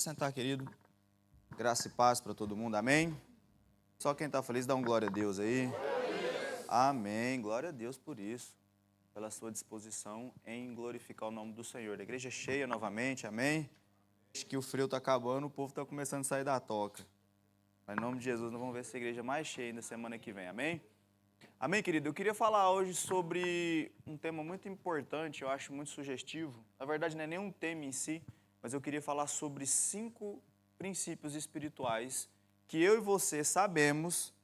Sentar, querido. Graça e paz para todo mundo, amém? Só quem está feliz dá um glória a Deus aí. Amém, glória a Deus por isso, pela sua disposição em glorificar o nome do Senhor. A igreja é cheia novamente, amém? Acho que o frio está acabando, o povo está começando a sair da toca. Mas em nome de Jesus, nós vamos ver essa igreja mais cheia ainda semana que vem, amém? Amém, querido? Eu queria falar hoje sobre um tema muito importante, eu acho muito sugestivo. Na verdade, não é nem um tema em si, mas eu queria falar sobre 5 princípios espirituais que eu e você sabemos,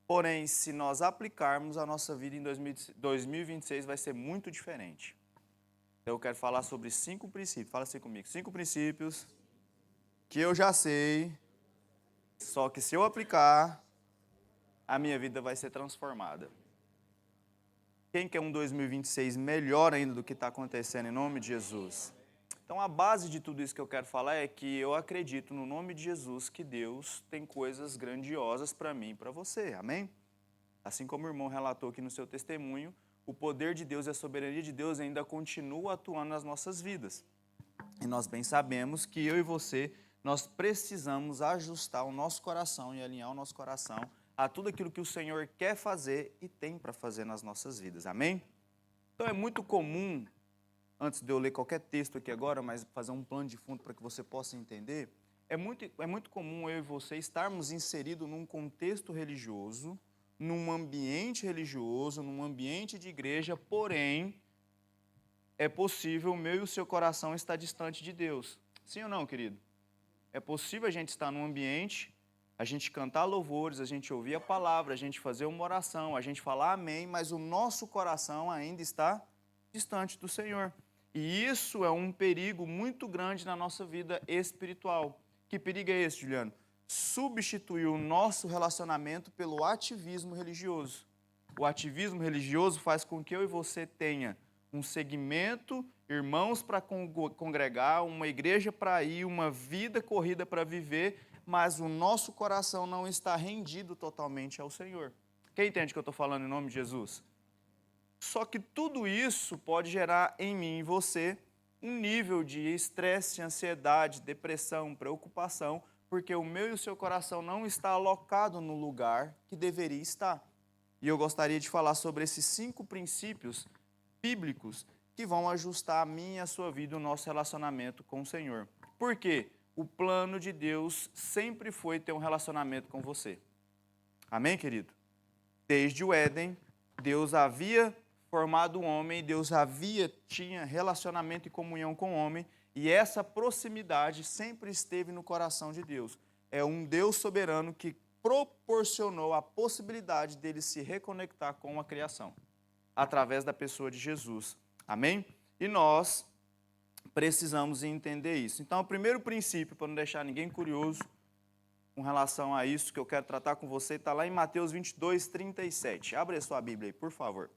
porém, se nós aplicarmos a nossa vida em 2026, vai ser muito diferente. Então, eu quero falar sobre 5 princípios. Fala assim comigo. 5 princípios que eu já sei, só que se eu aplicar, a minha vida vai ser transformada. Quem quer um 2026 melhor ainda do que está acontecendo em nome de Jesus? Então, a base de tudo isso que eu quero falar é que eu acredito no nome de Jesus que Deus tem coisas grandiosas para mim e para você, amém? Assim como o irmão relatou aqui no seu testemunho, o poder de Deus e a soberania de Deus ainda continua atuando nas nossas vidas. E nós bem sabemos que eu e você, nós precisamos ajustar o nosso coração e alinhar o nosso coração a tudo aquilo que o Senhor quer fazer e tem para fazer nas nossas vidas, amém? Então é muito comum, antes de eu ler qualquer texto aqui agora, mas fazer um plano de fundo para que você possa entender, é muito comum eu e você estarmos inseridos num contexto religioso, num ambiente religioso, num ambiente de igreja, porém, é possível o meu e o seu coração estar distante de Deus. Sim ou não, querido? É possível a gente estar num ambiente, a gente cantar louvores, a gente ouvir a palavra, a gente fazer uma oração, a gente falar amém, mas o nosso coração ainda está distante do Senhor. E isso é um perigo muito grande na nossa vida espiritual. Que perigo é esse, Juliano? Substituir o nosso relacionamento pelo ativismo religioso. O ativismo religioso faz com que eu e você tenha um segmento, irmãos para congregar, uma igreja para ir, uma vida corrida para viver, mas o nosso coração não está rendido totalmente ao Senhor. Quem entende o que eu estou falando em nome de Jesus? Só que tudo isso pode gerar em mim e em você um nível de estresse, ansiedade, depressão, preocupação, porque o meu e o seu coração não está alocado no lugar que deveria estar. E eu gostaria de falar sobre esses 5 princípios bíblicos que vão ajustar a minha e a sua vida, o nosso relacionamento com o Senhor. Por quê? O plano de Deus sempre foi ter um relacionamento com você. Amém, querido? Desde o Éden, Deus havia formado o homem, Deus tinha relacionamento e comunhão com o homem, e essa proximidade sempre esteve no coração de Deus. É um Deus soberano que proporcionou a possibilidade dele se reconectar com a criação, através da pessoa de Jesus. Amém? E nós precisamos entender isso. Então, o primeiro princípio, para não deixar ninguém curioso com relação a isso que eu quero tratar com você, está lá em Mateus 22, 37. Abre a sua Bíblia aí, por favor.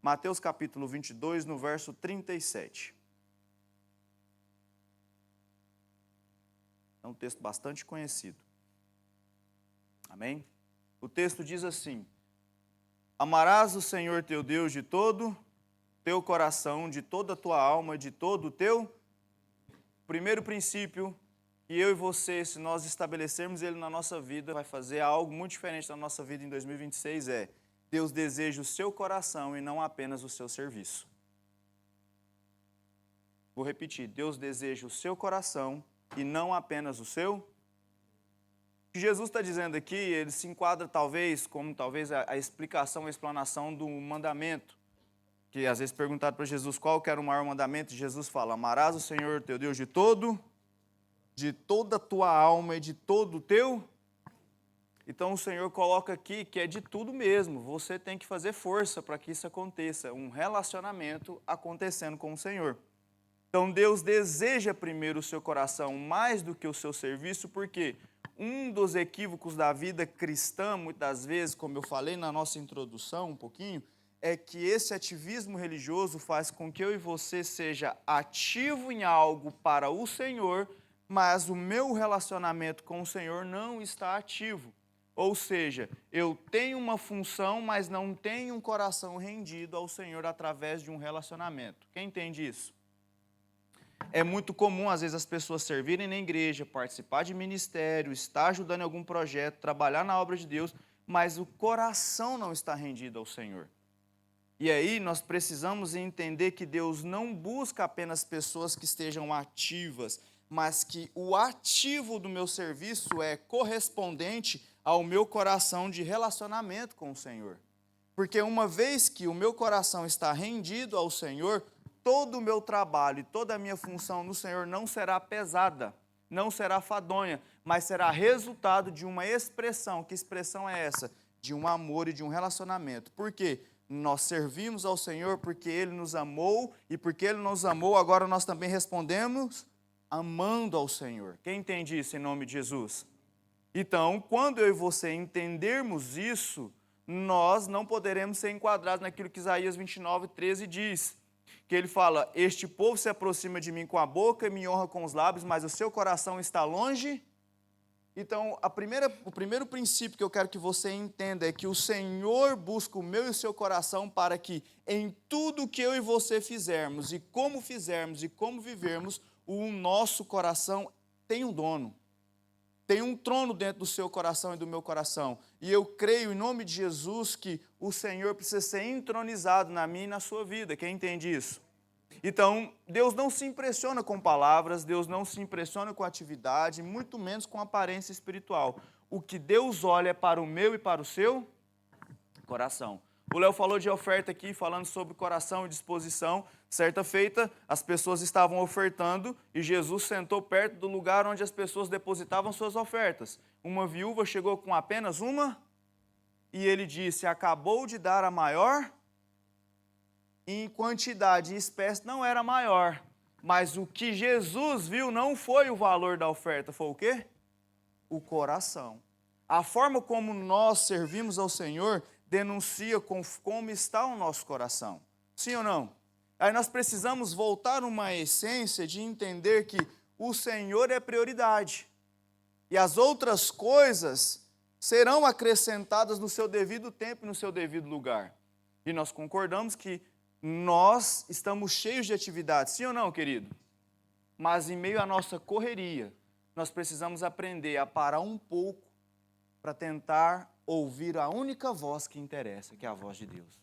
Mateus capítulo 22, no verso 37. É um texto bastante conhecido. Amém? O texto diz assim: amarás o Senhor teu Deus de todo teu coração, de toda a tua alma, de todo o teu. Primeiro princípio, que eu e você, se nós estabelecermos ele na nossa vida, vai fazer algo muito diferente na nossa vida em 2026, é: Deus deseja o seu coração e não apenas o seu serviço. Vou repetir: Deus deseja o seu coração e não apenas o seu. O que Jesus está dizendo aqui, ele se enquadra como a explicação, a explanação do mandamento. Que às vezes perguntaram para Jesus qual que era o maior mandamento, e Jesus fala: amarás o Senhor teu Deus de toda a tua alma e de todo o teu. Então o Senhor coloca aqui que é de tudo mesmo, você tem que fazer força para que isso aconteça, um relacionamento acontecendo com o Senhor. Então Deus deseja primeiro o seu coração mais do que o seu serviço, porque um dos equívocos da vida cristã, muitas vezes, como eu falei na nossa introdução um pouquinho, é que esse ativismo religioso faz com que eu e você seja ativo em algo para o Senhor, mas o meu relacionamento com o Senhor não está ativo. Ou seja, eu tenho uma função, mas não tenho um coração rendido ao Senhor através de um relacionamento. Quem entende isso? É muito comum, às vezes, as pessoas servirem na igreja, participar de ministério, estar ajudando em algum projeto, trabalhar na obra de Deus, mas o coração não está rendido ao Senhor. E aí nós precisamos entender que Deus não busca apenas pessoas que estejam ativas, mas que o ativo do meu serviço é correspondente ao meu coração de relacionamento com o Senhor. Porque uma vez que o meu coração está rendido ao Senhor, todo o meu trabalho e toda a minha função no Senhor não será pesada, não será fadonha, mas será resultado de uma expressão. Que expressão é essa? De um amor e de um relacionamento. Por quê? Nós servimos ao Senhor porque Ele nos amou, e porque Ele nos amou, agora nós também respondemos amando ao Senhor. Quem entende isso em nome de Jesus? Então, quando eu e você entendermos isso, nós não poderemos ser enquadrados naquilo que Isaías 29:13 diz, que ele fala: este povo se aproxima de mim com a boca e me honra com os lábios, mas o seu coração está longe. Então, o primeiro princípio que eu quero que você entenda é que o Senhor busca o meu e o seu coração para que em tudo que eu e você fizermos, e como vivermos, o nosso coração tem um dono. Tem um trono dentro do seu coração e do meu coração. E eu creio, em nome de Jesus, que o Senhor precisa ser entronizado na minha e na sua vida. Quem entende isso? Então, Deus não se impressiona com palavras, Deus não se impressiona com atividade, muito menos com aparência espiritual. O que Deus olha é para o meu e para o seu coração. O Léo falou de oferta aqui, falando sobre coração e disposição. Certa feita, as pessoas estavam ofertando e Jesus sentou perto do lugar onde as pessoas depositavam suas ofertas. Uma viúva chegou com apenas uma e ele disse: acabou de dar a maior. Em quantidade e espécie não era maior, mas o que Jesus viu não foi o valor da oferta, foi o quê? O coração. A forma como nós servimos ao Senhor denuncia como está o nosso coração. Sim ou não? Aí nós precisamos voltar uma essência de entender que o Senhor é prioridade. E as outras coisas serão acrescentadas no seu devido tempo e no seu devido lugar. E nós concordamos que nós estamos cheios de atividades, sim ou não, querido? Mas em meio à nossa correria, nós precisamos aprender a parar um pouco para tentar ouvir a única voz que interessa, que é a voz de Deus.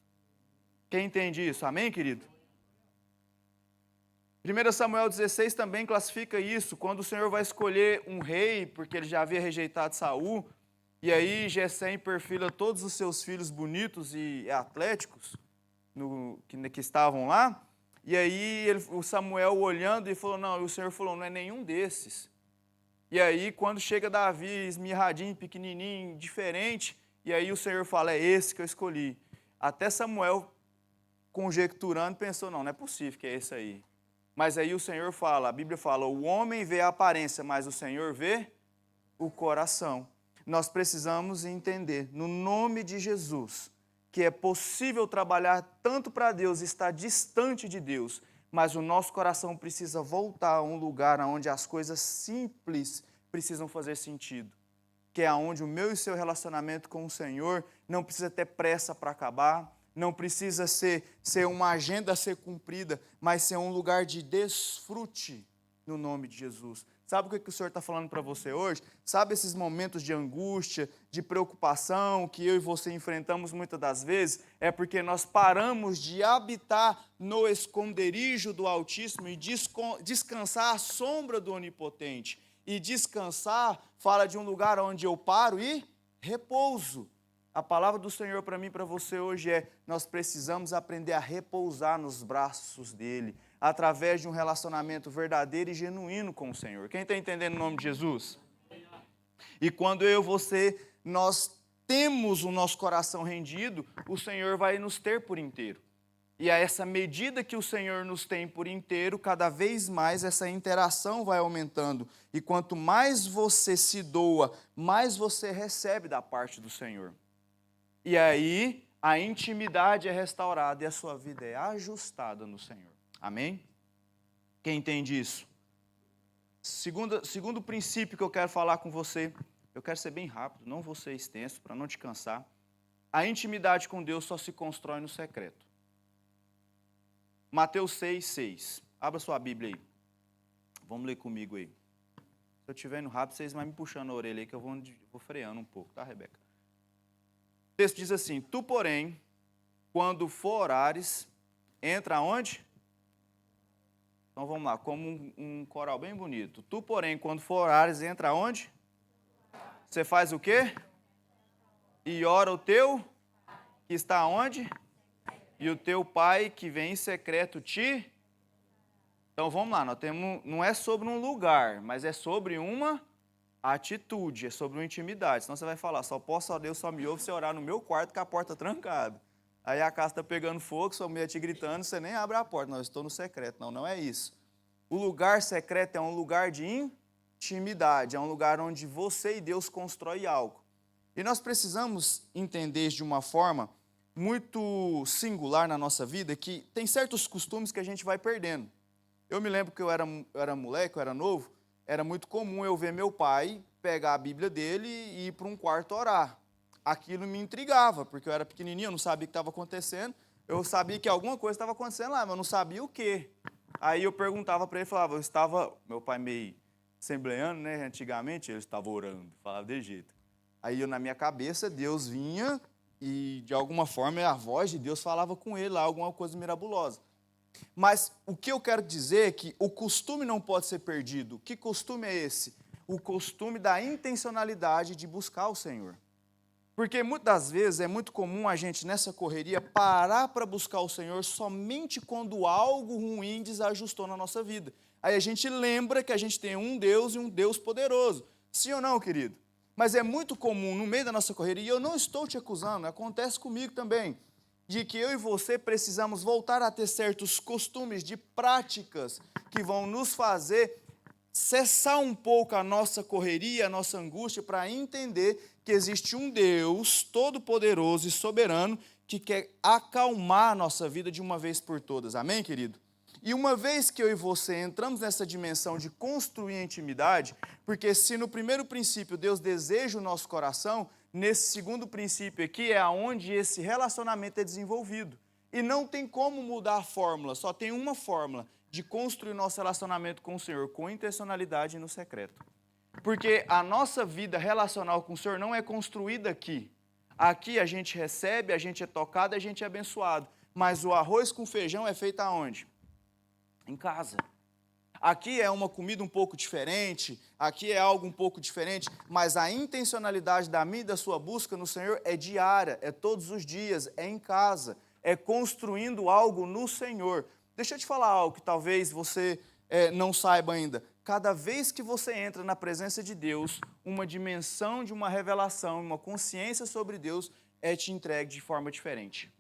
Quem entende isso? Amém, querido? 1 Samuel 16 também classifica isso, quando o Senhor vai escolher um rei, porque ele já havia rejeitado Saul, e aí Jessé perfila todos os seus filhos bonitos e atléticos, que estavam lá, e aí o Samuel olhando e falou, não, e o Senhor falou, não é nenhum desses. E aí quando chega Davi, esmirradinho, pequenininho, diferente, e aí o Senhor fala, é esse que eu escolhi. Até Samuel, conjecturando, pensou, não é possível que é esse aí. Mas aí o Senhor fala, a Bíblia fala, o homem vê a aparência, mas o Senhor vê o coração. Nós precisamos entender, no nome de Jesus, que é possível trabalhar tanto para Deus e estar distante de Deus, mas o nosso coração precisa voltar a um lugar onde as coisas simples precisam fazer sentido, que é onde o meu e seu relacionamento com o Senhor não precisa ter pressa para acabar, não precisa ser uma agenda a ser cumprida, mas ser um lugar de desfrute no nome de Jesus. Sabe o que o Senhor está falando para você hoje? Sabe esses momentos de angústia, de preocupação que eu e você enfrentamos muitas das vezes? É porque nós paramos de habitar no esconderijo do Altíssimo e descansar à sombra do Onipotente. E descansar fala de um lugar onde eu paro e repouso. A palavra do Senhor para mim e para você hoje é: nós precisamos aprender a repousar nos braços dEle, através de um relacionamento verdadeiro e genuíno com o Senhor. Quem está entendendo o nome de Jesus? E quando eu e você, nós temos o nosso coração rendido, o Senhor vai nos ter por inteiro. E a essa medida que o Senhor nos tem por inteiro, cada vez mais essa interação vai aumentando. E quanto mais você se doa, mais você recebe da parte do Senhor. E aí, a intimidade é restaurada e a sua vida é ajustada no Senhor. Amém? Quem entende isso? Segundo princípio que eu quero falar com você, eu quero ser bem rápido, não vou ser extenso, para não te cansar. A intimidade com Deus só se constrói no secreto. Mateus 6:6. Abra sua Bíblia aí. Vamos ler comigo aí. Se eu estiver indo rápido, vocês vão me puxando a orelha aí, que eu vou freando um pouco, tá, Rebeca? O texto diz assim: tu, porém, quando for orares, entra aonde? Então vamos lá, como um coral bem bonito. Tu, porém, quando for orares, entra aonde? Você faz o quê? E ora o teu, que está onde? E o teu pai, que vem em secreto, te... Então vamos lá, nós temos, não é sobre um lugar, mas é sobre uma atitude, é sobre uma intimidade. Senão você vai falar, só posso, ó Deus, só me ouve se orar no meu quarto com a porta trancada. Aí a casa está pegando fogo, sua mulher te gritando, você nem abre a porta. Não, eu estou no secreto. Não, não é isso. O lugar secreto é um lugar de intimidade, é um lugar onde você e Deus constroem algo. E nós precisamos entender de uma forma muito singular na nossa vida que tem certos costumes que a gente vai perdendo. Eu me lembro que eu era moleque, eu era novo, era muito comum eu ver meu pai pegar a Bíblia dele e ir para um quarto orar. Aquilo me intrigava, porque eu era pequenininho, eu não sabia o que estava acontecendo. Eu sabia que alguma coisa estava acontecendo lá, mas eu não sabia o quê. Aí eu perguntava para ele, falava, meu pai meio assembleano, né, antigamente, ele estava orando, falava de jeito. Aí eu, na minha cabeça, Deus vinha e, de alguma forma, a voz de Deus falava com ele lá, alguma coisa mirabulosa. Mas o que eu quero dizer é que o costume não pode ser perdido. Que costume é esse? O costume da intencionalidade de buscar o Senhor. Porque muitas das vezes é muito comum a gente, nessa correria, parar para buscar o Senhor somente quando algo ruim desajustou na nossa vida. Aí a gente lembra que a gente tem um Deus e um Deus poderoso. Sim ou não, querido? Mas é muito comum, no meio da nossa correria, e eu não estou te acusando, acontece comigo também, de que eu e você precisamos voltar a ter certos costumes de práticas que vão nos fazer cessar um pouco a nossa correria, a nossa angústia, para entender que existe um Deus todo-poderoso e soberano que quer acalmar a nossa vida de uma vez por todas. Amém, querido? E uma vez que eu e você entramos nessa dimensão de construir a intimidade, porque se no primeiro princípio Deus deseja o nosso coração, nesse segundo princípio aqui é onde esse relacionamento é desenvolvido. E não tem como mudar a fórmula, só tem uma fórmula de construir nosso relacionamento com o Senhor, com intencionalidade e no secreto. Porque a nossa vida relacional com o Senhor não é construída aqui. Aqui a gente recebe, a gente é tocado, a gente é abençoado. Mas o arroz com feijão é feito aonde? Em casa. Aqui é uma comida um pouco diferente, aqui é algo um pouco diferente, mas a intencionalidade da minha e da sua busca no Senhor é diária, é todos os dias, é em casa, é construindo algo no Senhor. Deixa eu te falar algo que talvez você não saiba ainda. Cada vez que você entra na presença de Deus, uma dimensão de uma revelação, uma consciência sobre Deus é te entregue de forma diferente.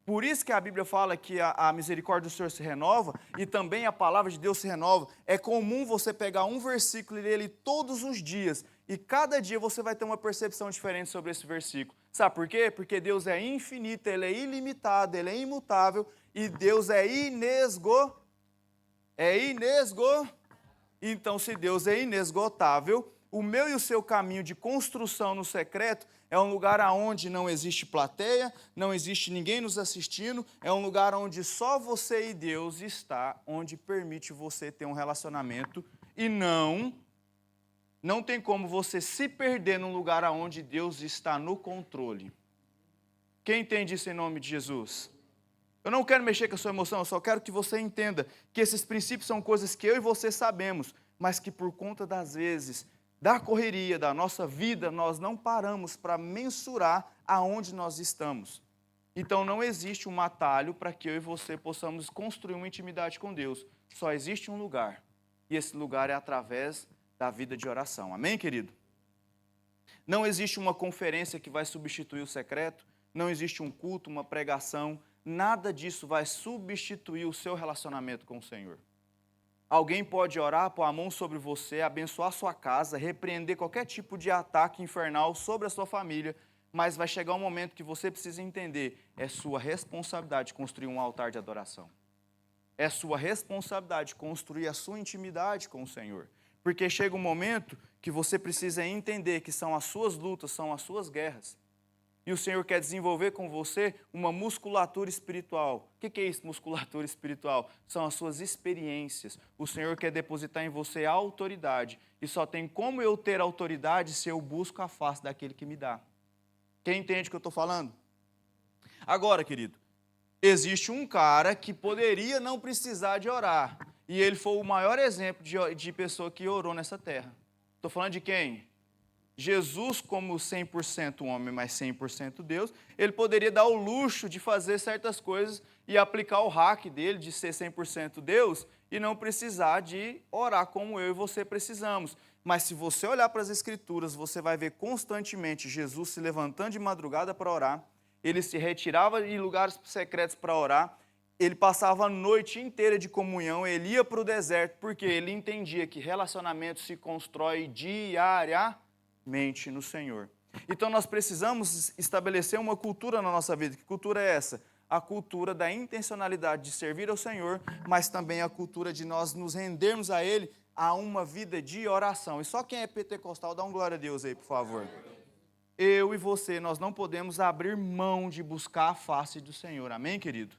Por isso que a Bíblia fala que a misericórdia do Senhor se renova e também a palavra de Deus se renova. É comum você pegar um versículo e ler ele todos os dias e cada dia você vai ter uma percepção diferente sobre esse versículo. Sabe por quê? Porque Deus é infinito, Ele é ilimitado, Ele é imutável e Deus é Então, se Deus é inesgotável, o meu e o seu caminho de construção no secreto é um lugar onde não existe plateia, não existe ninguém nos assistindo, é um lugar onde só você e Deus está, onde permite você ter um relacionamento e não tem como você se perder num lugar onde Deus está no controle. Quem entende isso em nome de Jesus? Eu não quero mexer com a sua emoção, eu só quero que você entenda que esses princípios são coisas que eu e você sabemos, mas que por conta das vezes, da correria, da nossa vida, nós não paramos para mensurar aonde nós estamos. Então não existe um atalho para que eu e você possamos construir uma intimidade com Deus. Só existe um lugar, e esse lugar é através da vida de oração. Amém, querido? Não existe uma conferência que vai substituir o secreto, não existe um culto, uma pregação, nada disso vai substituir o seu relacionamento com o Senhor. Alguém pode orar, pôr a mão sobre você, abençoar sua casa, repreender qualquer tipo de ataque infernal sobre a sua família, mas vai chegar um momento que você precisa entender, é sua responsabilidade construir um altar de adoração. É sua responsabilidade construir a sua intimidade com o Senhor. Porque chega um momento que você precisa entender que são as suas lutas, são as suas guerras. e o Senhor quer desenvolver com você uma musculatura espiritual. O que é isso, musculatura espiritual? São as suas experiências. O Senhor quer depositar em você a autoridade. E só tem como eu ter autoridade se eu busco a face daquele que me dá. Quem entende o que eu estou falando? Agora, querido, existe um cara que poderia não precisar de orar. E ele foi o maior exemplo de pessoa que orou nessa terra. Estou falando de quem? Jesus, como 100% homem, mas 100% Deus, ele poderia dar o luxo de fazer certas coisas e aplicar o hack dele de ser 100% Deus e não precisar de orar como eu e você precisamos. Mas se você olhar para as Escrituras, você vai ver constantemente Jesus se levantando de madrugada para orar, ele se retirava em lugares secretos para orar, ele passava a noite inteira de comunhão, ele ia para o deserto, porque ele entendia que relacionamento se constrói diariamente no Senhor. Então nós precisamos estabelecer uma cultura na nossa vida. Que cultura é essa? A cultura da intencionalidade de servir ao Senhor, mas também a cultura de nós nos rendermos a Ele a uma vida de oração. E só quem é pentecostal, dá um glória a Deus aí, por favor. Eu e você, nós não podemos abrir mão de buscar a face do Senhor. Amém, querido?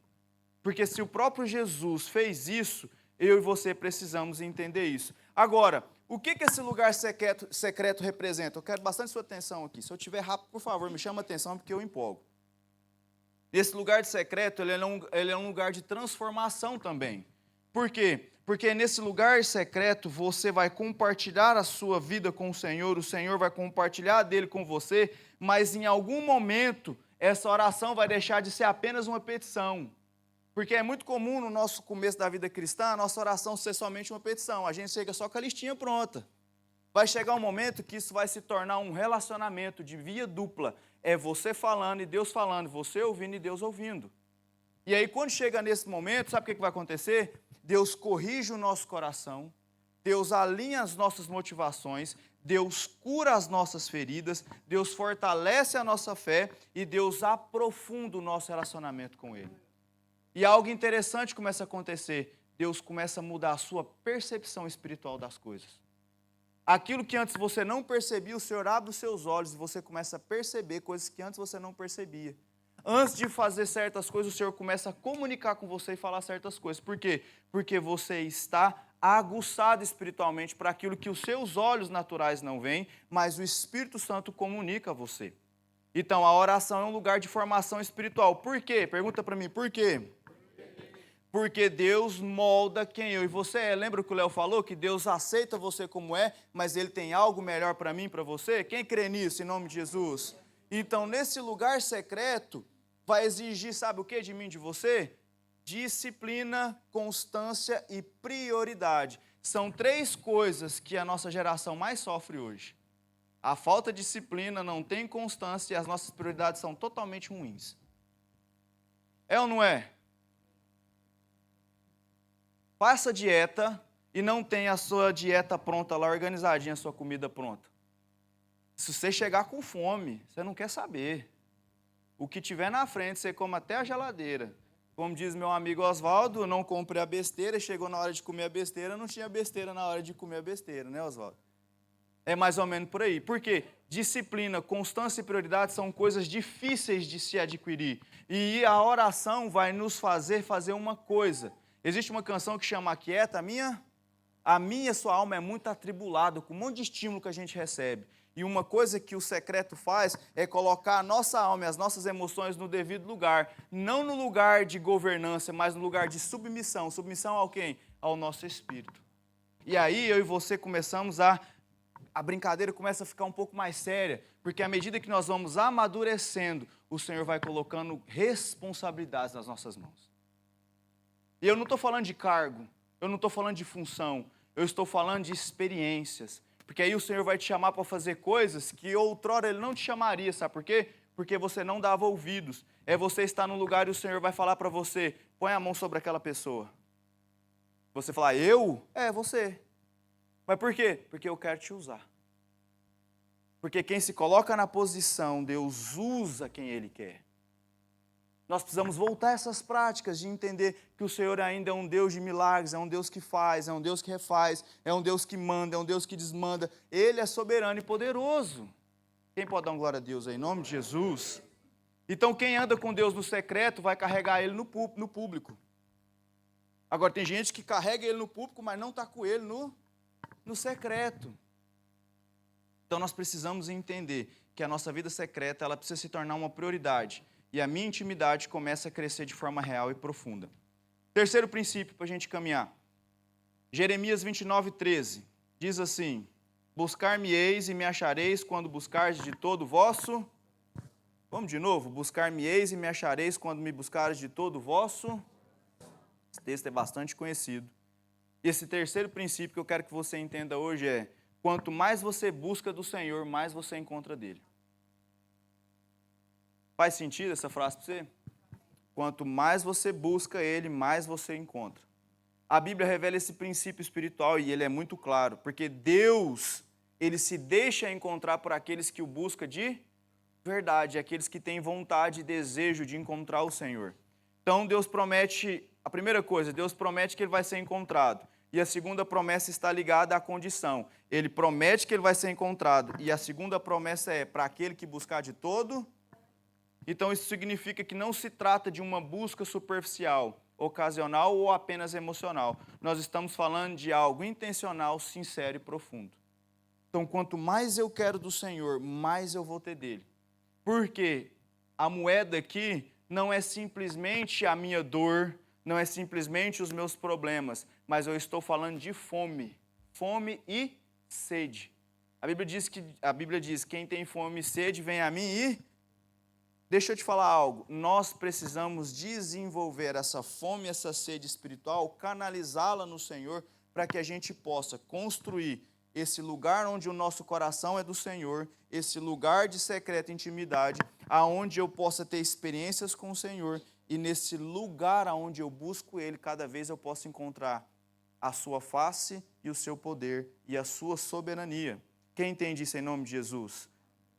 Porque se o próprio Jesus fez isso, eu e você precisamos entender isso. Agora, o que esse lugar secreto representa? Eu quero bastante sua atenção aqui. Se eu estiver rápido, por favor, me chama a atenção, porque eu empolgo. Esse lugar secreto, ele é um lugar de transformação também. Por quê? Porque nesse lugar secreto, você vai compartilhar a sua vida com o Senhor vai compartilhar dele com você, mas em algum momento, essa oração vai deixar de ser apenas uma petição. Porque é muito comum no nosso começo da vida cristã, a nossa oração ser somente uma petição. A gente chega só com a listinha pronta. Vai chegar um momento que isso vai se tornar um relacionamento de via dupla. É você falando e Deus falando, você ouvindo e Deus ouvindo. E aí, quando chega nesse momento, sabe o que vai acontecer? Deus corrige o nosso coração, Deus alinha as nossas motivações, Deus cura as nossas feridas, Deus fortalece a nossa fé e Deus aprofunda o nosso relacionamento com Ele. E algo interessante começa a acontecer. Deus começa a mudar a sua percepção espiritual das coisas. Aquilo que antes você não percebia, o Senhor abre os seus olhos e você começa a perceber coisas que antes você não percebia. Antes de fazer certas coisas, o Senhor começa a comunicar com você e falar certas coisas. Por quê? Porque você está aguçado espiritualmente para aquilo que os seus olhos naturais não veem, mas o Espírito Santo comunica a você. Então, a oração é um lugar de formação espiritual. Por quê? Pergunta para mim, por quê? Porque Deus molda quem eu e você é. Lembra que o Léo falou que Deus aceita você como é, mas Ele tem algo melhor para mim e para você? Quem crê nisso, em nome de Jesus? Então, nesse lugar secreto, vai exigir, sabe o que de mim e de você? Disciplina, constância e prioridade. São 3 coisas que a nossa geração mais sofre hoje. A falta de disciplina, não tem constância e as nossas prioridades são totalmente ruins. É ou não é? Faça dieta e não tem a sua dieta pronta lá, organizadinha, a sua comida pronta. Se você chegar com fome, você não quer saber. O que tiver na frente, você come até a geladeira. Como diz meu amigo Oswaldo, não compre a besteira, chegou na hora de comer a besteira, não tinha besteira na hora de comer a besteira, né, Oswaldo? É mais ou menos por aí. Por quê? Disciplina, constância e prioridade são coisas difíceis de se adquirir. E a oração vai nos fazer uma coisa. Existe uma canção que chama Aquieta, sua alma é muito atribulada, com um monte de estímulo que a gente recebe. E uma coisa que o secreto faz é colocar a nossa alma e as nossas emoções no devido lugar. Não no lugar de governança, mas no lugar de submissão. Submissão ao quem? Ao nosso espírito. E aí eu e você começamos a brincadeira começa a ficar um pouco mais séria, porque à medida que nós vamos amadurecendo, o Senhor vai colocando responsabilidades nas nossas mãos. E eu não estou falando de cargo, eu não estou falando de função, eu estou falando de experiências. Porque aí o Senhor vai te chamar para fazer coisas que outrora Ele não te chamaria, sabe por quê? Porque você não dava ouvidos. É você estar num lugar e o Senhor vai falar para você, põe a mão sobre aquela pessoa. Você falar, eu? É, você. Mas por quê? Porque eu quero te usar. Porque quem se coloca na posição, Deus usa quem Ele quer. Nós precisamos voltar a essas práticas de entender que o Senhor ainda é um Deus de milagres, é um Deus que faz, é um Deus que refaz, é um Deus que manda, é um Deus que desmanda. Ele é soberano e poderoso. Quem pode dar uma glória a Deus aí, em nome de Jesus? Então, quem anda com Deus no secreto vai carregar ele no público. Agora, tem gente que carrega ele no público, mas não está com ele no secreto. Então, nós precisamos entender que a nossa vida secreta ela precisa se tornar uma prioridade. E a minha intimidade começa a crescer de forma real e profunda. Terceiro princípio para a gente caminhar. Jeremias 29:13 diz assim: buscar-me-eis e me achareis quando buscardes de todo o vosso... Vamos de novo? Buscar-me-eis e me achareis quando me buscares de todo o vosso... Esse texto é bastante conhecido. E esse terceiro princípio que eu quero que você entenda hoje é: quanto mais você busca do Senhor, mais você encontra dele. Faz sentido essa frase para você? Quanto mais você busca ele, mais você encontra. A Bíblia revela esse princípio espiritual e ele é muito claro, porque Deus, ele se deixa encontrar por aqueles que o buscam de verdade, aqueles que têm vontade e desejo de encontrar o Senhor. Então Deus promete, a primeira coisa, Deus promete que ele vai ser encontrado. E a segunda promessa está ligada à condição. Ele promete que ele vai ser encontrado. E a segunda promessa é para aquele que buscar de todo. Então isso significa que não se trata de uma busca superficial, ocasional ou apenas emocional. Nós estamos falando de algo intencional, sincero e profundo. Então quanto mais eu quero do Senhor, mais eu vou ter dele. Porque a moeda aqui não é simplesmente a minha dor, não é simplesmente os meus problemas, mas eu estou falando de fome e sede. A Bíblia diz, quem tem fome e sede, vem a mim e... Deixa eu te falar algo, nós precisamos desenvolver essa fome, essa sede espiritual, canalizá-la no Senhor, para que a gente possa construir esse lugar onde o nosso coração é do Senhor, esse lugar de secreta intimidade, aonde eu possa ter experiências com o Senhor, e nesse lugar aonde eu busco Ele, cada vez eu posso encontrar a sua face e o seu poder e a sua soberania. Quem entende isso em nome de Jesus?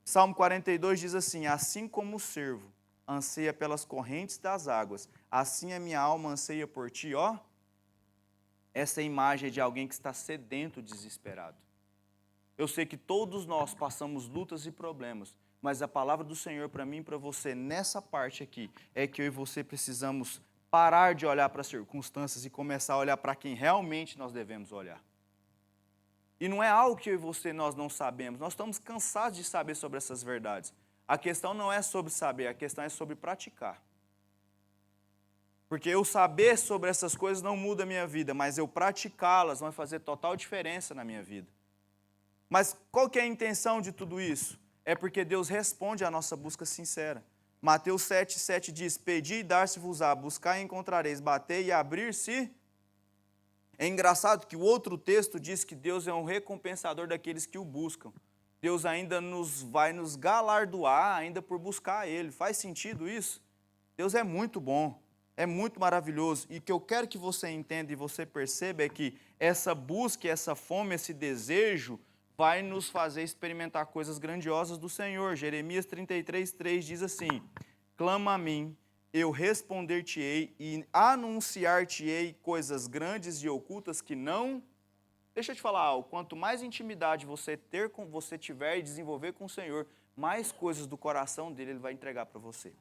Salmo 42 diz assim: assim como o cervo anseia pelas correntes das águas, assim a minha alma anseia por ti, ó. Essa imagem é de alguém que está sedento, desesperado. Eu sei que todos nós passamos lutas e problemas, mas a palavra do Senhor para mim e para você, nessa parte aqui, é que eu e você precisamos parar de olhar para as circunstâncias e começar a olhar para quem realmente nós devemos olhar. E não é algo que eu e você nós não sabemos, nós estamos cansados de saber sobre essas verdades. A questão não é sobre saber, a questão é sobre praticar. Porque eu saber sobre essas coisas não muda a minha vida, mas eu praticá-las vai fazer total diferença na minha vida. Mas qual que é a intenção de tudo isso? É porque Deus responde à nossa busca sincera. Mateus 7,7 diz: pedi e dar-se-vos-á, buscar e encontrareis, bater e abrir-se. É engraçado que o outro texto diz que Deus é um recompensador daqueles que o buscam. Deus ainda vai nos galardoar ainda por buscar Ele. Faz sentido isso? Deus é muito bom, é muito maravilhoso. E o que eu quero que você entenda e você perceba é que essa busca, essa fome, esse desejo vai nos fazer experimentar coisas grandiosas do Senhor. Jeremias 33:3 diz assim: clama a mim, eu responder-te-ei e anunciar-te-ei coisas grandes e ocultas que não... Deixa eu te falar algo, quanto mais intimidade você tiver e desenvolver com o Senhor, mais coisas do coração dele ele vai entregar para você.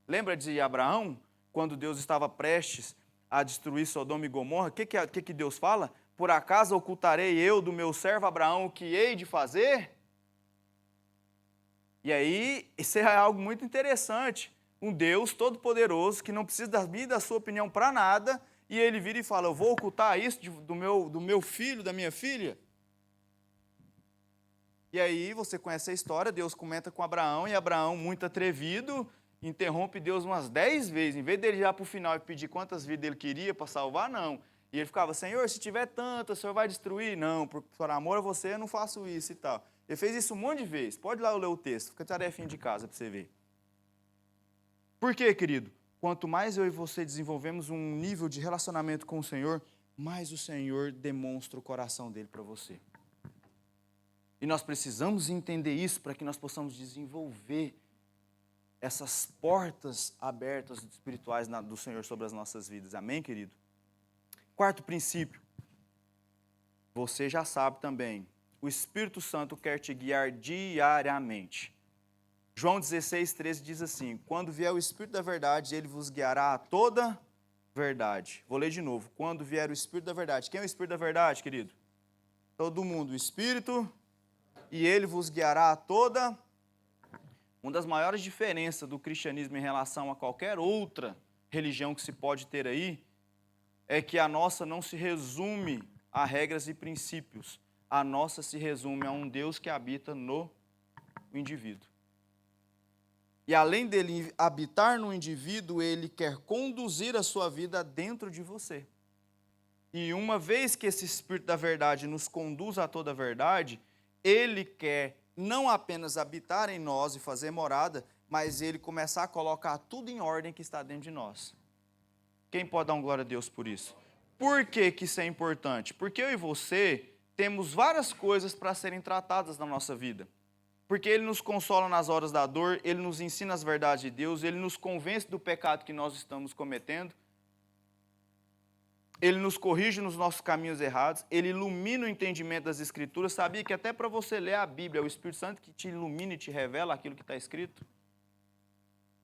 Lembra de Abraão, quando Deus estava prestes a destruir Sodoma e Gomorra? O que Deus fala? Por acaso ocultarei eu do meu servo Abraão o que hei de fazer? E aí, isso é algo muito interessante. Um Deus todo-poderoso que não precisa da minha e da sua opinião para nada, e ele vira e fala: eu vou ocultar isso do meu filho, da minha filha? E aí você conhece a história, Deus comenta com Abraão, e Abraão, muito atrevido, interrompe Deus umas 10 vezes. Em vez dele ir para o final e pedir quantas vidas ele queria para salvar, não. E ele ficava: Senhor, se tiver tantas, o Senhor vai destruir? Não, por amor a você eu não faço isso e tal. Ele fez isso um monte de vezes. Pode ir lá ler o texto, fica tarefinha de casa para você ver. Por quê, querido? Quanto mais eu e você desenvolvemos um nível de relacionamento com o Senhor, mais o Senhor demonstra o coração dele para você. E nós precisamos entender isso para que nós possamos desenvolver essas portas abertas espirituais do Senhor sobre as nossas vidas. Amém, querido? Quarto princípio. Você já sabe também. O Espírito Santo quer te guiar diariamente. João 16, 13 diz assim: quando vier o Espírito da verdade, ele vos guiará a toda verdade. Vou ler de novo. Quando vier o Espírito da verdade. Quem é o Espírito da verdade, querido? Todo mundo. O Espírito, e ele vos guiará a toda. Uma das maiores diferenças do cristianismo em relação a qualquer outra religião que se pode ter aí, é que a nossa não se resume a regras e princípios. A nossa se resume a um Deus que habita no indivíduo. E além dele habitar no indivíduo, ele quer conduzir a sua vida dentro de você. E uma vez que esse Espírito da verdade nos conduz a toda a verdade, ele quer não apenas habitar em nós e fazer morada, mas ele começar a colocar tudo em ordem que está dentro de nós. Quem pode dar um glória a Deus por isso? Por que que isso é importante? Porque eu e você temos várias coisas para serem tratadas na nossa vida. Porque ele nos consola nas horas da dor, ele nos ensina as verdades de Deus, ele nos convence do pecado que nós estamos cometendo, ele nos corrige nos nossos caminhos errados, ele ilumina o entendimento das Escrituras. Sabia que até para você ler a Bíblia, é o Espírito Santo que te ilumina e te revela aquilo que está escrito?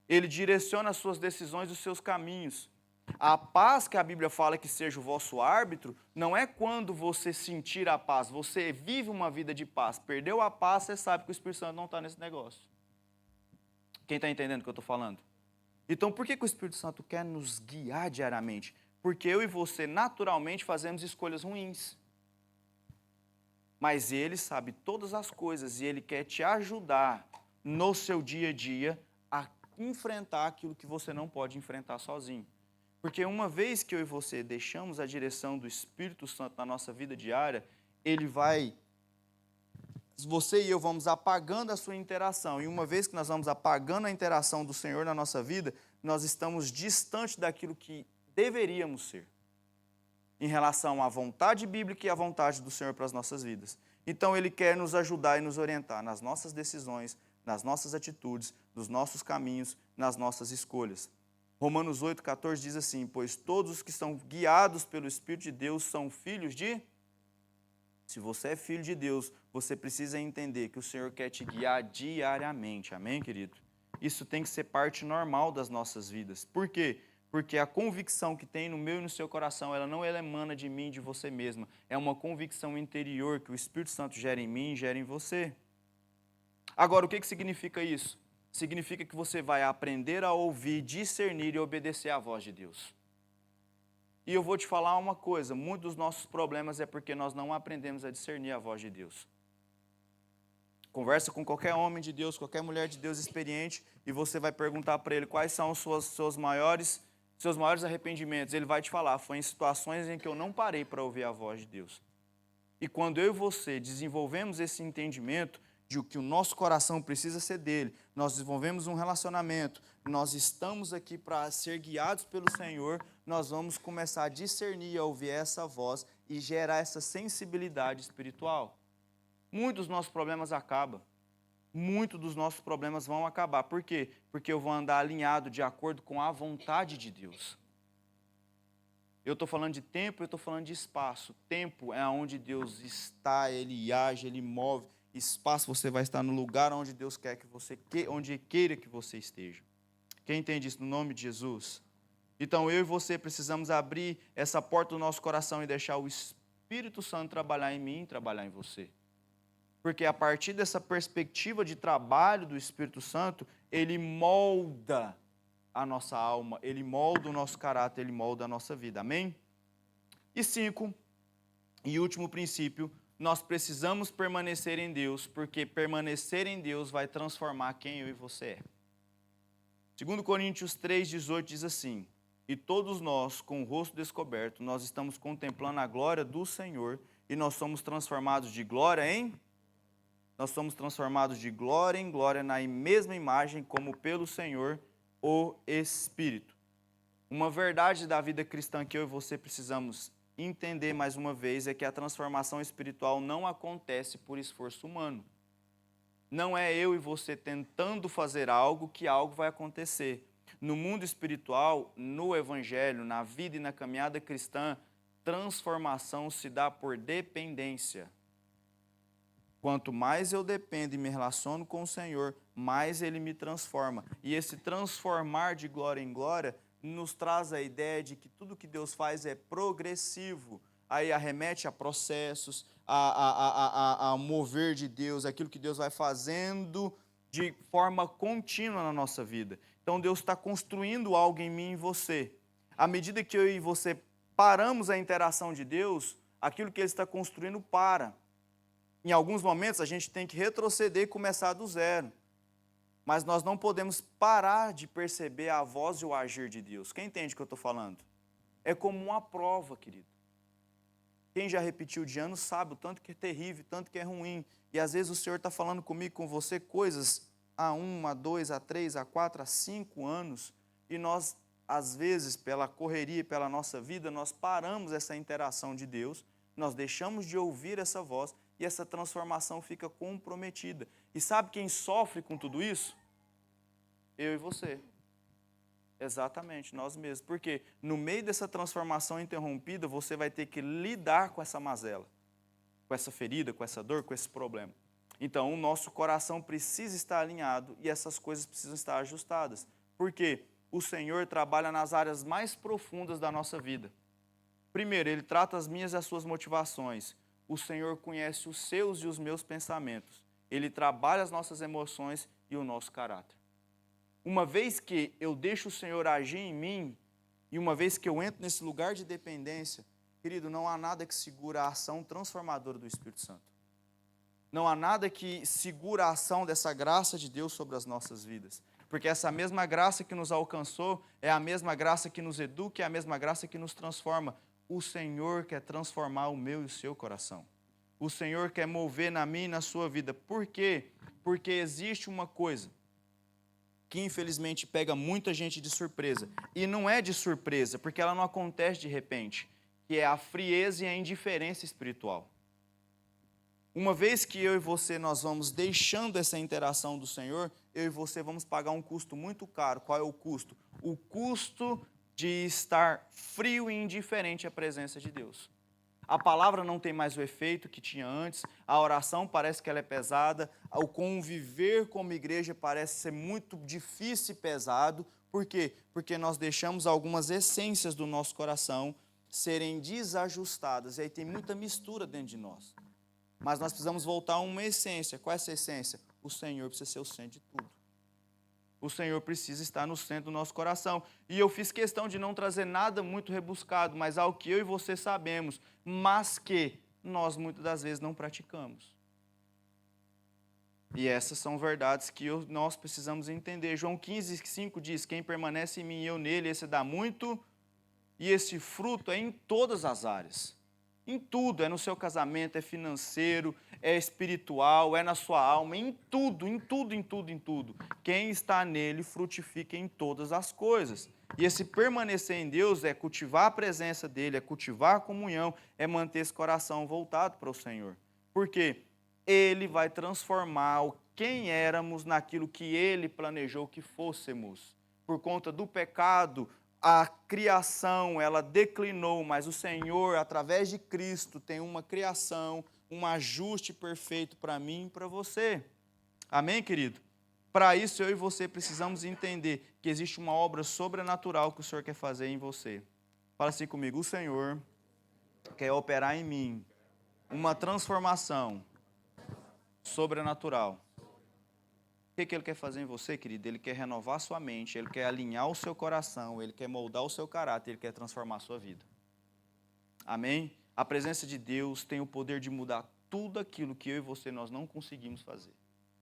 Ele direciona as suas decisões e os seus caminhos. A paz que a Bíblia fala que seja o vosso árbitro, não é quando você sentir a paz, você vive uma vida de paz. Perdeu a paz, você sabe que o Espírito Santo não está nesse negócio. Quem está entendendo o que eu estou falando? Então, por que o Espírito Santo quer nos guiar diariamente? Porque eu e você, naturalmente, fazemos escolhas ruins. Mas ele sabe todas as coisas e ele quer te ajudar no seu dia a dia a enfrentar aquilo que você não pode enfrentar sozinho. Porque uma vez que eu e você deixamos a direção do Espírito Santo na nossa vida diária, você e eu vamos apagando a sua interação. E uma vez que nós vamos apagando a interação do Senhor na nossa vida, nós estamos distante daquilo que deveríamos ser, em relação à vontade bíblica e à vontade do Senhor para as nossas vidas. Então Ele quer nos ajudar e nos orientar nas nossas decisões, nas nossas atitudes, nos nossos caminhos, nas nossas escolhas. Romanos 8,14 diz assim: pois todos os que são guiados pelo Espírito de Deus são filhos de... Se você é filho de Deus, você precisa entender que o Senhor quer te guiar diariamente. Amém, querido? Isso tem que ser parte normal das nossas vidas. Por quê? Porque a convicção que tem no meu e no seu coração, ela emana de mim e de você mesma. É uma convicção interior que o Espírito Santo gera em mim e gera em você. Agora, o que significa isso? Significa que você vai aprender a ouvir, discernir e obedecer à voz de Deus. E eu vou te falar uma coisa, muitos dos nossos problemas é porque nós não aprendemos a discernir a voz de Deus. Conversa com qualquer homem de Deus, qualquer mulher de Deus experiente, e você vai perguntar para ele quais são os seus maiores arrependimentos. Ele vai te falar: foi em situações em que eu não parei para ouvir a voz de Deus. E quando eu e você desenvolvemos esse entendimento de que o nosso coração precisa ser dele, nós desenvolvemos um relacionamento, nós estamos aqui para ser guiados pelo Senhor, nós vamos começar a discernir, a ouvir essa voz e gerar essa sensibilidade espiritual. Muitos dos nossos problemas acabam. Muitos dos nossos problemas vão acabar. Por quê? Porque eu vou andar alinhado de acordo com a vontade de Deus. Eu estou falando de tempo, eu estou falando de espaço. Tempo é onde Deus está, Ele age, Ele move. Espaço, você vai estar no lugar onde Deus quer que você, onde queira que você esteja. Quem entende isso no nome de Jesus? Então eu e você precisamos abrir essa porta do nosso coração e deixar o Espírito Santo trabalhar em mim e trabalhar em você. Porque a partir dessa perspectiva de trabalho do Espírito Santo, ele molda a nossa alma, ele molda o nosso caráter, ele molda a nossa vida. Amém? E 5, e último princípio, nós precisamos permanecer em Deus, porque permanecer em Deus vai transformar quem eu e você é. 2 Coríntios 3,18 diz assim: e todos nós, com o rosto descoberto, nós estamos contemplando a glória do Senhor, e nós somos transformados de glória em... Nós somos transformados de glória em glória na mesma imagem como pelo Senhor, o Espírito. Uma verdade da vida cristã que eu e você precisamos entender mais uma vez é que a transformação espiritual não acontece por esforço humano. Não é eu e você tentando fazer algo que algo vai acontecer. No mundo espiritual, no Evangelho, na vida e na caminhada cristã, transformação se dá por dependência. Quanto mais eu dependo e me relaciono com o Senhor, mais Ele me transforma. E esse transformar de glória em glória nos traz a ideia de que tudo que Deus faz é progressivo. Aí arremete a processos, a mover de Deus, aquilo que Deus vai fazendo de forma contínua na nossa vida. Então Deus está construindo algo em mim e em você. À medida que eu e você paramos a interação de Deus, aquilo que Ele está construindo para. Em alguns momentos a gente tem que retroceder e começar do zero. Mas nós não podemos parar de perceber a voz e o agir de Deus. Quem entende o que eu estou falando? É como uma prova, querido. Quem já repetiu de ano sabe o tanto que é terrível, o tanto que é ruim. E às vezes o Senhor está falando comigo, com você, coisas há 1, há 2, há 3, há 4, há 5 anos. E nós, às vezes, pela correria, pela nossa vida, nós paramos essa interação de Deus, nós deixamos de ouvir essa voz e essa transformação fica comprometida. E sabe quem sofre com tudo isso? Eu e você. Exatamente, nós mesmos. Porque no meio dessa transformação interrompida, você vai ter que lidar com essa mazela, com essa ferida, com essa dor, com esse problema. Então, o nosso coração precisa estar alinhado e essas coisas precisam estar ajustadas. Por quê? O Senhor trabalha nas áreas mais profundas da nossa vida. Primeiro, Ele trata as minhas e as suas motivações. O Senhor conhece os seus e os meus pensamentos. Ele trabalha as nossas emoções e o nosso caráter. Uma vez que eu deixo o Senhor agir em mim, e uma vez que eu entro nesse lugar de dependência, querido, não há nada que segura a ação transformadora do Espírito Santo. Não há nada que segura a ação dessa graça de Deus sobre as nossas vidas. Porque essa mesma graça que nos alcançou é a mesma graça que nos educa, é a mesma graça que nos transforma. O Senhor quer transformar o meu e o seu coração. O Senhor quer mover na minha e na sua vida. Por quê? Porque existe uma coisa que infelizmente pega muita gente de surpresa. E não é de surpresa, porque ela não acontece de repente, que é a frieza e a indiferença espiritual. Uma vez que eu e você nós vamos deixando essa interação do Senhor, eu e você vamos pagar um custo muito caro. Qual é o custo? O custo de estar frio e indiferente à presença de Deus. A palavra não tem mais o efeito que tinha antes, a oração parece que ela é pesada, o conviver como igreja parece ser muito difícil e pesado. Por quê? Porque nós deixamos algumas essências do nosso coração serem desajustadas, e aí tem muita mistura dentro de nós. Mas nós precisamos voltar a uma essência. Qual é essa essência? O Senhor precisa ser o centro de tudo. O Senhor precisa estar no centro do nosso coração. E eu fiz questão de não trazer nada muito rebuscado, mas algo que eu e você sabemos, mas que nós muitas das vezes não praticamos. E essas são verdades que nós precisamos entender. João 15:5 diz: quem permanece em mim e eu nele, esse dá muito, e esse fruto é em todas as áreas. Em tudo, é no seu casamento, é financeiro, é espiritual, é na sua alma, em tudo, em tudo, em tudo, em tudo. Quem está nele frutifica em todas as coisas. E esse permanecer em Deus é cultivar a presença dele, é cultivar a comunhão, é manter esse coração voltado para o Senhor. Por quê? Ele vai transformar quem éramos naquilo que ele planejou que fôssemos. Por conta do pecado, a criação, ela declinou, mas o Senhor, através de Cristo, tem uma criação, um ajuste perfeito para mim e para você. Amém, querido? Para isso, eu e você precisamos entender que existe uma obra sobrenatural que o Senhor quer fazer em você. Fala assim comigo: o Senhor quer operar em mim uma transformação sobrenatural. O que Ele quer fazer em você, querido? Ele quer renovar a sua mente, Ele quer alinhar o seu coração, Ele quer moldar o seu caráter, Ele quer transformar a sua vida. Amém? A presença de Deus tem o poder de mudar tudo aquilo que eu e você nós não conseguimos fazer.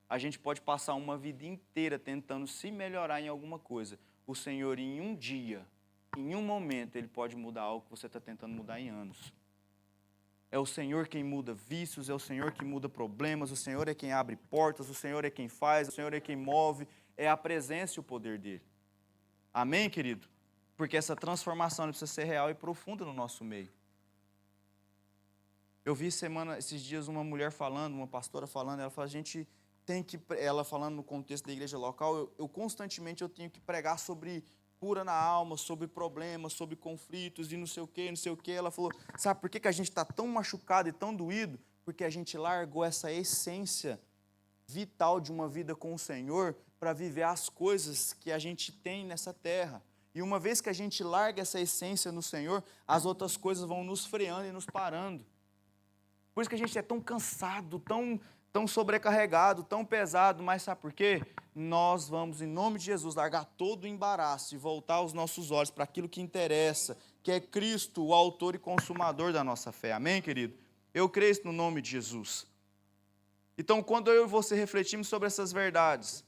A gente pode passar uma vida inteira tentando se melhorar em alguma coisa. O Senhor, em um dia, em um momento, Ele pode mudar algo que você está tentando mudar em anos. É o Senhor quem muda vícios, é o Senhor que muda problemas, o Senhor é quem abre portas, o Senhor é quem faz, o Senhor é quem move, é a presença e o poder dEle. Amém, querido? Porque essa transformação precisa ser real e profunda no nosso meio. Eu vi esses dias uma mulher falando, uma pastora falando, ela falou: a gente tem que, ela falando no contexto da igreja local, constantemente eu tenho que pregar sobre cura na alma, sobre problemas, sobre conflitos e não sei o que, não sei o que. Ela falou: sabe por que a gente está tão machucado e tão doído? Porque a gente largou essa essência vital de uma vida com o Senhor para viver as coisas que a gente tem nessa terra. E uma vez que a gente larga essa essência no Senhor, as outras coisas vão nos freando e nos parando. Por isso que a gente é tão cansado, tão sobrecarregado, tão pesado, mas sabe por quê? Nós vamos, em nome de Jesus, largar todo o embaraço e voltar os nossos olhos para aquilo que interessa, que é Cristo, o autor e consumador da nossa fé. Amém, querido? Eu creio isso no nome de Jesus. Então, quando eu e você refletimos sobre essas verdades,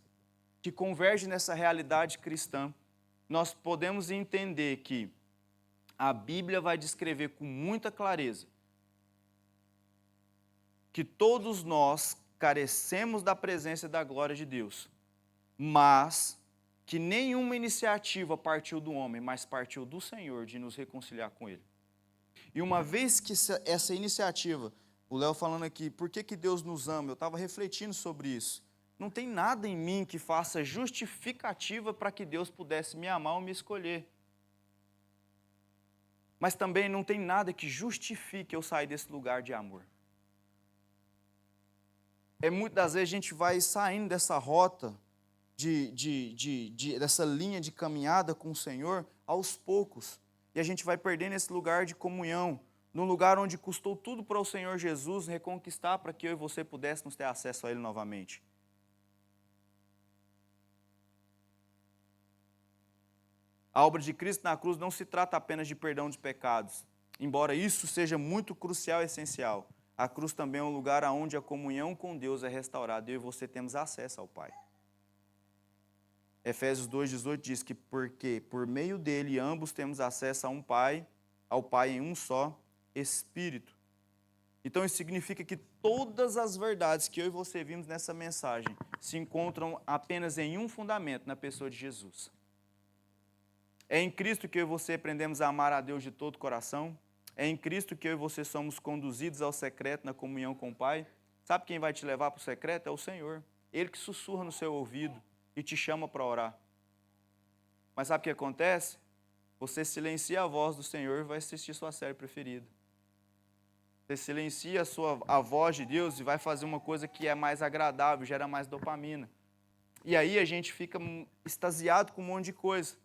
que convergem nessa realidade cristã, nós podemos entender que a Bíblia vai descrever com muita clareza que todos nós carecemos da presença e da glória de Deus, mas que nenhuma iniciativa partiu do homem, mas partiu do Senhor de nos reconciliar com Ele. E uma vez que essa iniciativa, o Léo falando aqui, por que Deus nos ama? Eu estava refletindo sobre isso. Não tem nada em mim que faça justificativa para que Deus pudesse me amar ou me escolher. Mas também não tem nada que justifique eu sair desse lugar de amor. Muitas das vezes a gente vai saindo dessa rota, dessa linha de caminhada com o Senhor aos poucos. E a gente vai perdendo esse lugar de comunhão, num lugar onde custou tudo para o Senhor Jesus reconquistar para que eu e você pudéssemos ter acesso a Ele novamente. A obra de Cristo na cruz não se trata apenas de perdão de pecados, embora isso seja muito crucial e essencial. A cruz também é um lugar onde a comunhão com Deus é restaurada e eu e você temos acesso ao Pai. Efésios 2,18 diz que porque por meio dele ambos temos acesso a ao Pai em um só Espírito. Então isso significa que todas as verdades que eu e você vimos nessa mensagem se encontram apenas em um fundamento, na pessoa de Jesus. É em Cristo que eu e você aprendemos a amar a Deus de todo o coração. É em Cristo que eu e você somos conduzidos ao secreto na comunhão com o Pai. Sabe quem vai te levar para o secreto? É o Senhor. Ele que sussurra no seu ouvido e te chama para orar. Mas sabe o que acontece? Você silencia a voz do Senhor e vai assistir sua série preferida. Você silencia a voz de Deus e vai fazer uma coisa que é mais agradável, gera mais dopamina. E aí a gente fica extasiado com um monte de coisa.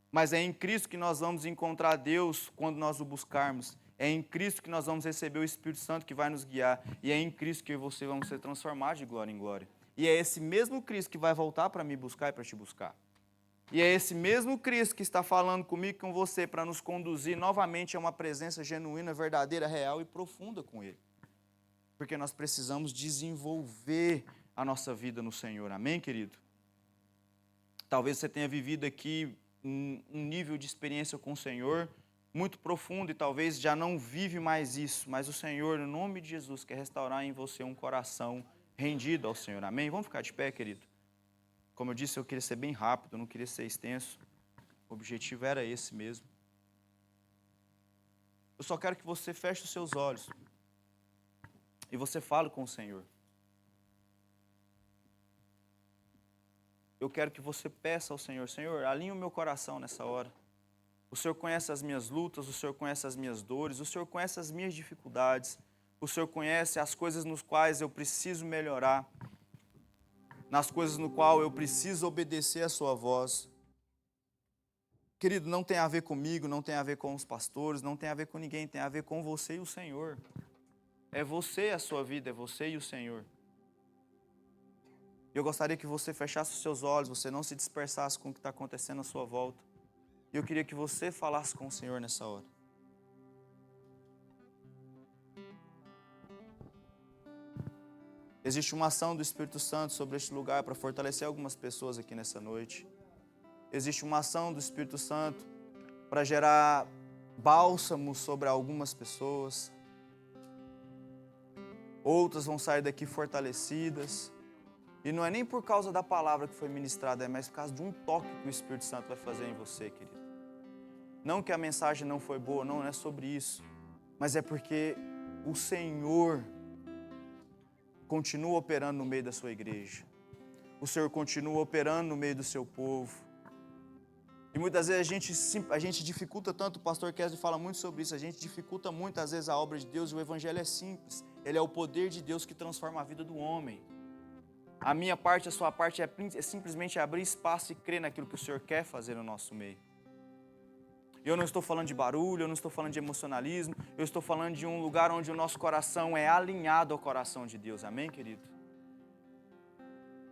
Mas é em Cristo que nós vamos encontrar Deus quando nós o buscarmos. É em Cristo que nós vamos receber o Espírito Santo que vai nos guiar. E é em Cristo que eu e você vamos ser transformados de glória em glória. E é esse mesmo Cristo que vai voltar para me buscar e para te buscar. E é esse mesmo Cristo que está falando comigo e com você para nos conduzir novamente a uma presença genuína, verdadeira, real e profunda com Ele. Porque nós precisamos desenvolver a nossa vida no Senhor. Amém, querido? Talvez você tenha vivido aqui um nível de experiência com o Senhor muito profundo e talvez já não vive mais isso, mas o Senhor, no nome de Jesus, quer restaurar em você um coração rendido ao Senhor. Amém? Vamos ficar de pé, querido? Como eu disse, eu queria ser bem rápido, não queria ser extenso. O objetivo era esse mesmo. Eu só quero que você feche os seus olhos e você fale com o Senhor. Eu quero que você peça ao Senhor, Senhor, alinhe o meu coração nessa hora. O Senhor conhece as minhas lutas, o Senhor conhece as minhas dores, o Senhor conhece as minhas dificuldades, o Senhor conhece as coisas nos quais eu preciso melhorar, nas coisas no qual eu preciso obedecer a sua voz. Querido, não tem a ver comigo, não tem a ver com os pastores, não tem a ver com ninguém, tem a ver com você e o Senhor. É você a sua vida, é você e o Senhor. Eu gostaria que você fechasse os seus olhos, você não se dispersasse com o que está acontecendo à sua volta. E eu queria que você falasse com o Senhor nessa hora. Existe uma ação do Espírito Santo sobre este lugar para fortalecer algumas pessoas aqui nessa noite. Existe uma ação do Espírito Santo para gerar bálsamo sobre algumas pessoas. Outras vão sair daqui fortalecidas. E não é nem por causa da palavra que foi ministrada, é mais por causa de um toque que o Espírito Santo vai fazer em você, querido. Não que a mensagem não foi boa, não é sobre isso. Mas é porque o Senhor continua operando no meio da sua igreja. O Senhor continua operando no meio do seu povo. E muitas vezes a gente dificulta tanto, o pastor Kesley fala muito sobre isso, a gente dificulta muito às vezes a obra de Deus e o evangelho é simples. Ele é o poder de Deus que transforma a vida do homem. A minha parte, a sua parte é simplesmente abrir espaço e crer naquilo que o Senhor quer fazer no nosso meio. Eu não estou falando de barulho, eu não estou falando de emocionalismo, eu estou falando de um lugar onde o nosso coração é alinhado ao coração de Deus. Amém, querido?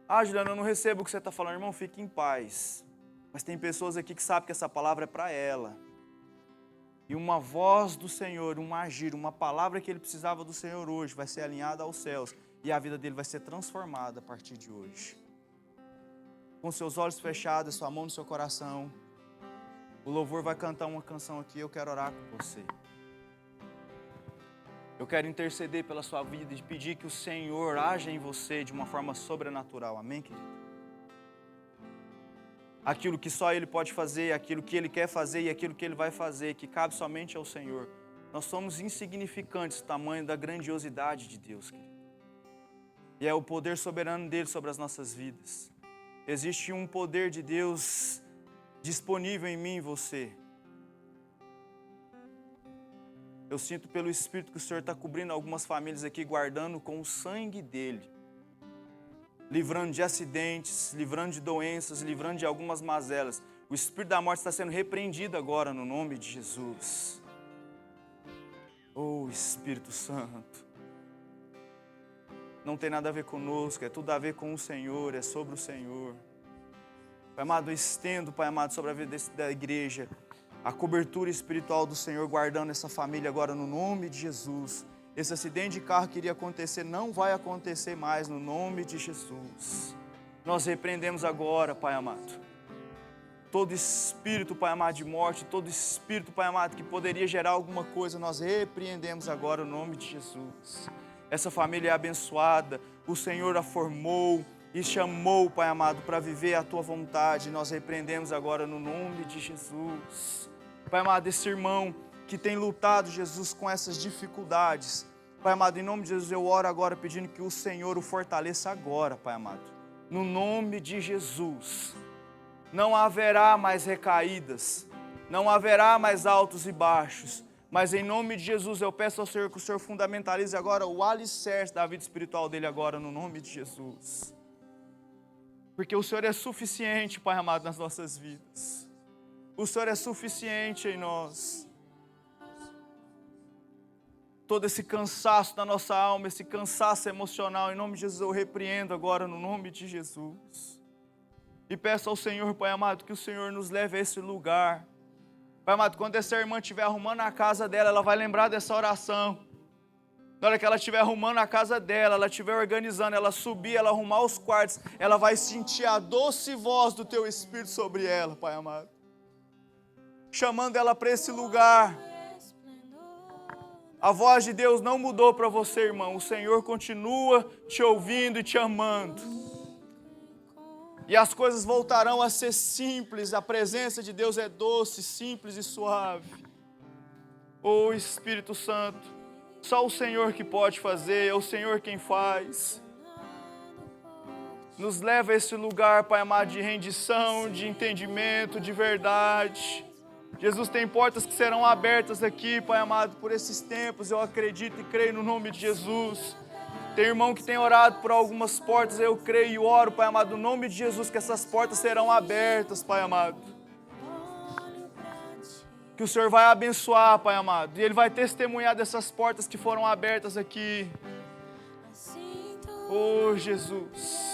Ah, Juliana, eu não recebo o que você está falando. Irmão, fique em paz. Mas tem pessoas aqui que sabem que essa palavra é para ela. E uma voz do Senhor, um agir, uma palavra que ele precisava do Senhor hoje vai ser alinhada aos céus. E a vida dele vai ser transformada a partir de hoje. Com seus olhos fechados, sua mão no seu coração. O louvor vai cantar uma canção aqui, eu quero orar com você. Eu quero interceder pela sua vida e pedir que o Senhor haja em você de uma forma sobrenatural. Amém, querido? Aquilo que só Ele pode fazer, aquilo que Ele quer fazer e aquilo que Ele vai fazer, que cabe somente ao Senhor. Nós somos insignificantes, tamanho da grandiosidade de Deus, querido. E é o poder soberano dele sobre as nossas vidas. Existe um poder de Deus disponível em mim e em você. Eu sinto pelo Espírito que o Senhor está cobrindo algumas famílias aqui, guardando com o sangue dele. Livrando de acidentes, livrando de doenças, livrando de algumas mazelas. O Espírito da morte está sendo repreendido agora no nome de Jesus. Oh, Espírito Santo. Não tem nada a ver conosco, é tudo a ver com o Senhor, é sobre o Senhor. Pai amado, eu estendo, Pai amado, sobre a vida da igreja, a cobertura espiritual do Senhor, guardando essa família agora no nome de Jesus. Esse acidente de carro que iria acontecer, não vai acontecer mais no nome de Jesus. Nós repreendemos agora, Pai amado, todo espírito, Pai amado, de morte, todo espírito, Pai amado, que poderia gerar alguma coisa, nós repreendemos agora no nome de Jesus. Essa família é abençoada, o Senhor a formou e chamou, Pai amado, para viver a Tua vontade. Nós repreendemos agora no nome de Jesus. Pai amado, esse irmão que tem lutado, Jesus, com essas dificuldades. Pai amado, em nome de Jesus, eu oro agora pedindo que o Senhor o fortaleça agora, Pai amado. No nome de Jesus. Não haverá mais recaídas, não haverá mais altos e baixos. Mas em nome de Jesus eu peço ao Senhor que o Senhor fundamentalize agora o alicerce da vida espiritual dele agora, no nome de Jesus. Porque o Senhor é suficiente, Pai amado, nas nossas vidas. O Senhor é suficiente em nós. Todo esse cansaço da nossa alma, esse cansaço emocional, em nome de Jesus eu repreendo agora no nome de Jesus. E peço ao Senhor, Pai amado, que o Senhor nos leve a esse lugar. Pai amado, quando essa irmã estiver arrumando a casa dela, ela vai lembrar dessa oração. Na hora que ela estiver arrumando a casa dela, ela estiver organizando, ela subir, ela arrumar os quartos, ela vai sentir a doce voz do Teu Espírito sobre ela, Pai amado. Chamando ela para esse lugar. A voz de Deus não mudou para você, irmão. O Senhor continua te ouvindo e te amando. E as coisas voltarão a ser simples. A presença de Deus é doce, simples e suave. Oh, Espírito Santo. Só o Senhor que pode fazer, é o Senhor quem faz. Nos leva a esse lugar, Pai amado, de rendição, de entendimento, de verdade. Jesus, tem portas que serão abertas aqui, Pai amado, por esses tempos. Eu acredito e creio no nome de Jesus. Tem irmão que tem orado por algumas portas, eu creio e oro, Pai amado, no nome de Jesus, que essas portas serão abertas, Pai amado. Que o Senhor vai abençoar, Pai amado, e Ele vai testemunhar dessas portas que foram abertas aqui. Oh, Jesus.